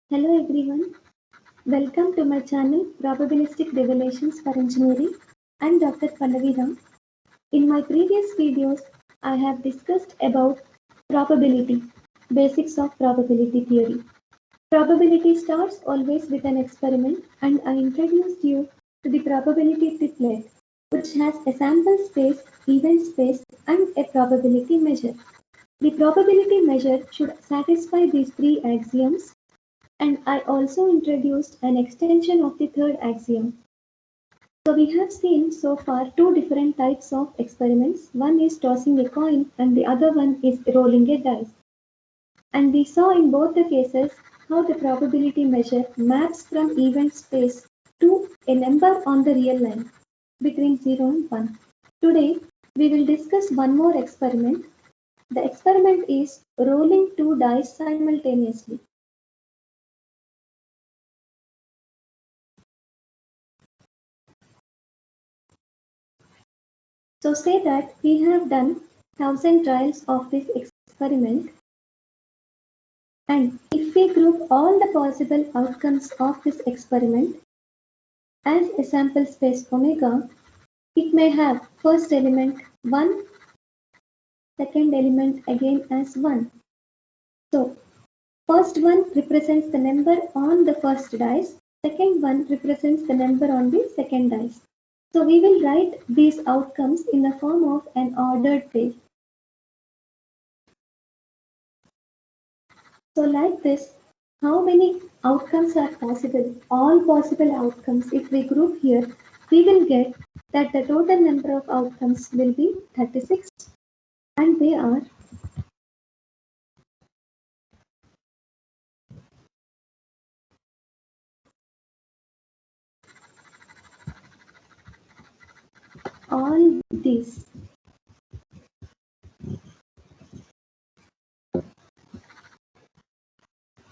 Hello everyone, welcome to my channel Probabilistic Revelations for Engineering. I'm Dr. Pallavi Ram. In my previous videos, I have discussed about probability, basics of probability theory. Probability starts always with an experiment, and I introduced you to the probability triplet, which has a sample space, event space, and a probability measure. The probability measure should satisfy these three axioms, and I also introduced an extension of the third axiom. So we have seen so far two different types of experiments. One is tossing a coin and the other one is rolling a dice. And we saw in both the cases how the probability measure maps from event space to a number on the real line between 0 and 1. Today we will discuss one more experiment. The experiment is rolling two dice simultaneously. So say that we have done 1000 trials of this experiment, and if we group all the possible outcomes of this experiment as a sample space omega, it may have first element 1, second element again as 1. So first one represents the number on the first dice, second one represents the number on the second dice. So we will write these outcomes in the form of an ordered phase. So like this, how many outcomes are possible? All possible outcomes, if we group here, we will get that the total number of outcomes will be 36, and they are all these.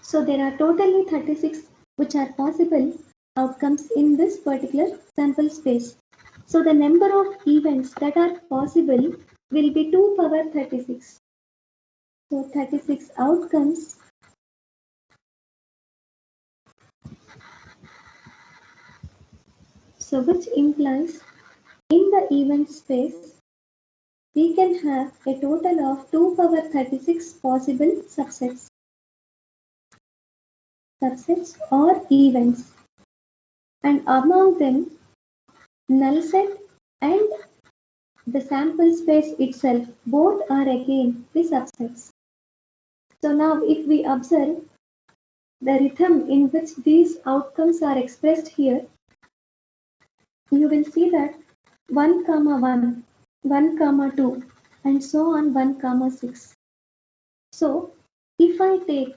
So there are totally 36 which are possible outcomes in this particular sample space. So the number of events that are possible will be 2 power 36. So 36 outcomes. So which implies in the event space we can have a total of 2 power 36 possible subsets or events, and among them null set and the sample space itself both are again the subsets. So now if we observe the rhythm in which these outcomes are expressed here, you will see that 1 comma 1, 1 comma 2, and so on 1 comma 6. So if I take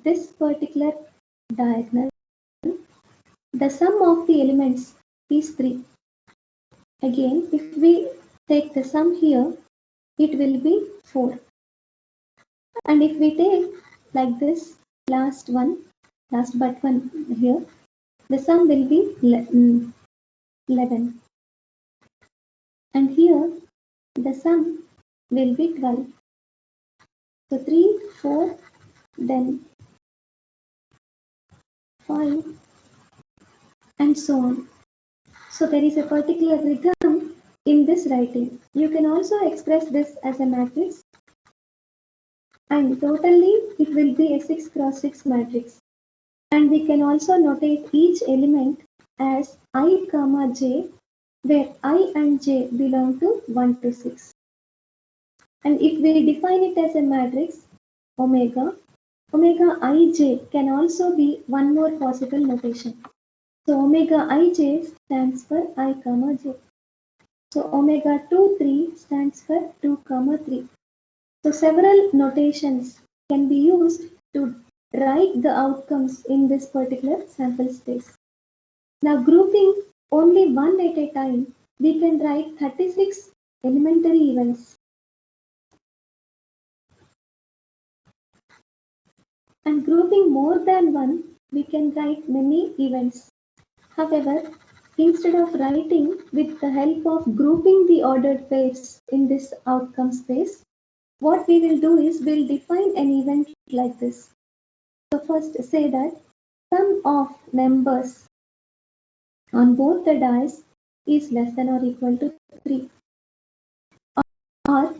this particular diagonal, the sum of the elements is 3. Again, if we take the sum here, it will be 4. And if we take like this, last but one here, the sum will be 11. And here, the sum will be 12. So 3, 4, then 5, and so on. So there is a particular rhythm in this writing. You can also express this as a matrix, and totally it will be a 6 cross 6 matrix. And we can also notate each element as I comma j, where I and j belong to 1 to 6. And if we define it as a matrix omega, omega ij can also be one more possible notation. So omega ij stands for I comma j. So omega 2 3 stands for 2 comma 3. So several notations can be used to write the outcomes in this particular sample space. Now grouping only one at a time, we can write 36 elementary events. And grouping more than one, we can write many events. However, instead of writing with the help of grouping the ordered pairs in this outcome space, what we will do is we'll define an event like this. So first say that sum of numbers on both the dice is less than or equal to 3. Or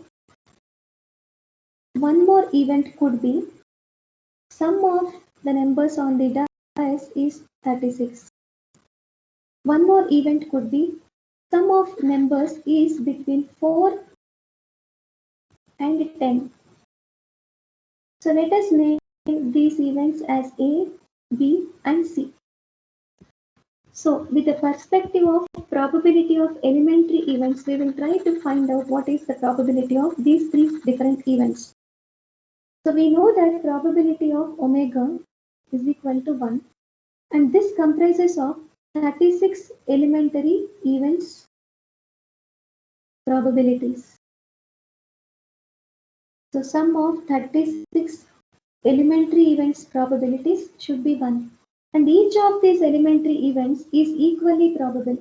one more event could be sum of the numbers on the dice is 36. One more event could be sum of numbers is between 4 and 10. So let us name these events as A, B and C. So with the perspective of probability of elementary events, we will try to find out what is the probability of these three different events. So we know that probability of omega is equal to 1, and this comprises of 36 elementary events probabilities. So sum of 36 elementary events probabilities should be 1, and each of these elementary events is equally probable.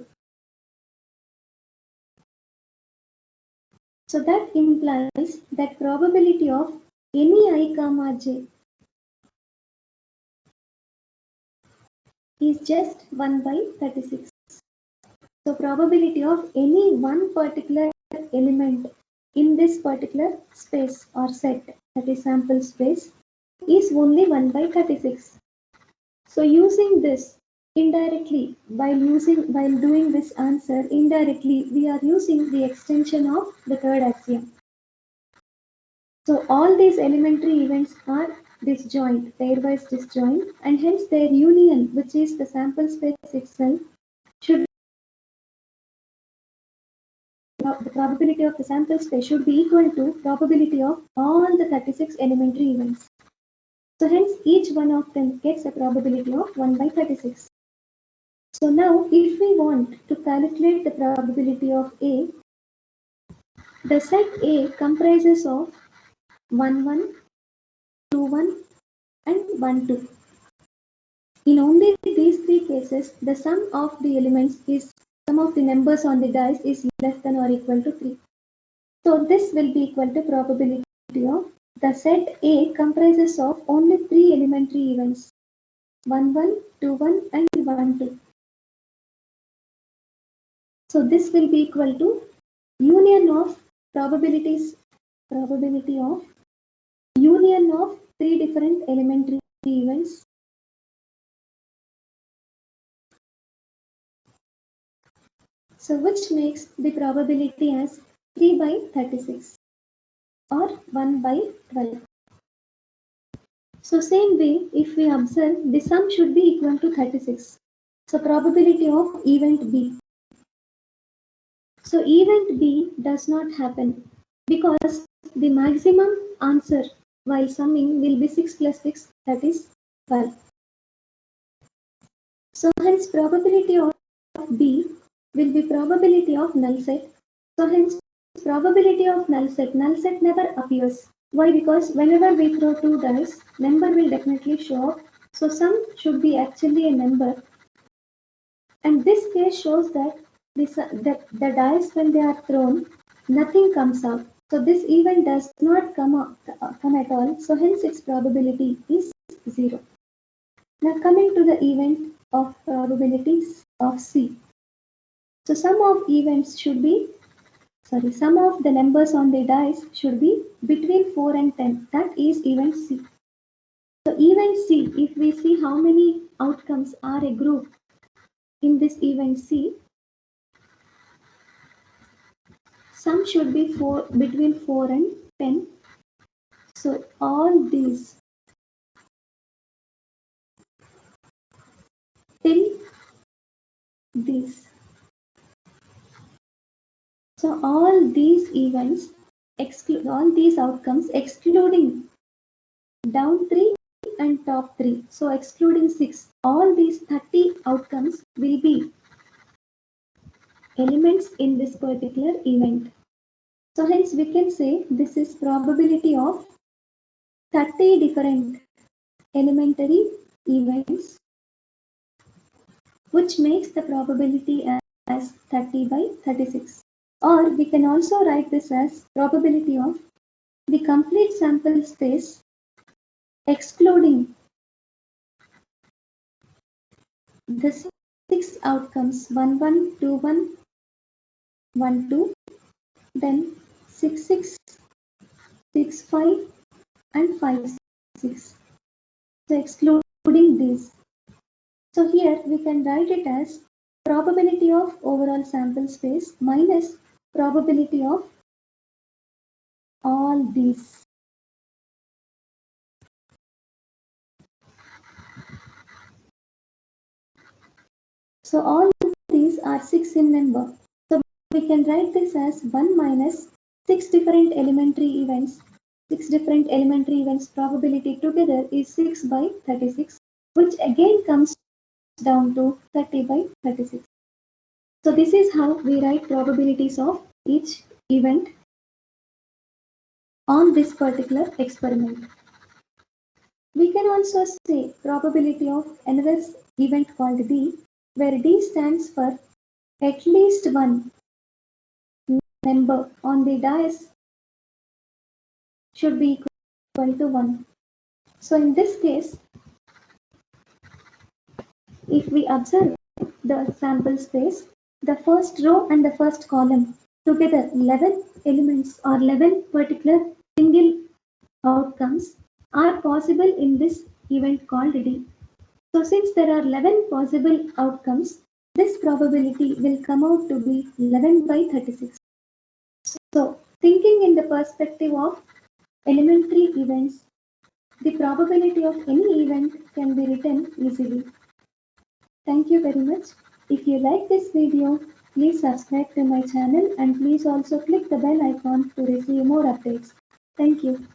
So that implies that probability of any I comma j is just 1 by 36. So probability of any one particular element in this particular space or set, that is sample space, is only 1 by 36. So using this indirectly, while doing this answer indirectly, we are using the extension of the third axiom. So all these elementary events are disjoint, pairwise disjoint, and hence their union, which is the sample space itself, should the probability of the sample space should be equal to probability of all the 36 elementary events. So hence each one of them gets a probability of 1 by 36. So now if we want to calculate the probability of A, the set A comprises of 1, 1, 2, 1 and 1, 2. In only these three cases, the sum of the elements is sum of the numbers on the dice is less than or equal to 3. So this will be equal to probability of the set A comprises of only 3 elementary events, 1, 1, 2, 1 and 1, 2. So this will be equal to union of probability of union of 3 different elementary events. So which makes the probability as 3 by 36 or 1 by 12. So same way, if we observe, the sum should be equal to 36. So probability of event B. So event B does not happen because the maximum answer while summing will be 6 plus 6, that is 12. So hence probability of B will be probability of null set. So hence probability of null set never appears. Why? Because whenever we throw 2 dice, number will definitely show up. So sum should be actually a number. And this case shows that the dice when they are thrown, nothing comes out. So this event does not come at all. So hence its probability is 0. Now coming to the event of probabilities of C. So sum of the numbers on the dice should be between 4 and 10. That is event C. So event C, if we see how many outcomes are a group in this event C, sum should be between 4 and 10. So all these till this. So all these events, all these outcomes excluding down 3 and top 3. So excluding 6. All these 30 outcomes will be elements in this particular event. So hence we can say this is probability of 30 different elementary events, which makes the probability as 30 by 36. Or we can also write this as probability of the complete sample space excluding the six outcomes 1 1 2 1 1 2, then 6 6 6 5 and 5 6. So excluding these. So here we can write it as probability of overall sample space minus probability of all these. So all these are 6 in number. So we can write this as 1 minus 6 different elementary events. 6 different elementary events probability together is 6 by 36, which again comes down to 30 by 36. So this is how we write probabilities of each event on this particular experiment. We can also say probability of another event called D, where D stands for at least one number on the dice should be equal to 1. So in this case, if we observe the sample space, the first row and the first column together 11 elements or 11 particular single outcomes are possible in this event called D. So since there are 11 possible outcomes, this probability will come out to be 11 by 36. So thinking in the perspective of elementary events, the probability of any event can be written easily. Thank you very much. If you like this video, please subscribe to my channel and please also click the bell icon to receive more updates. Thank you.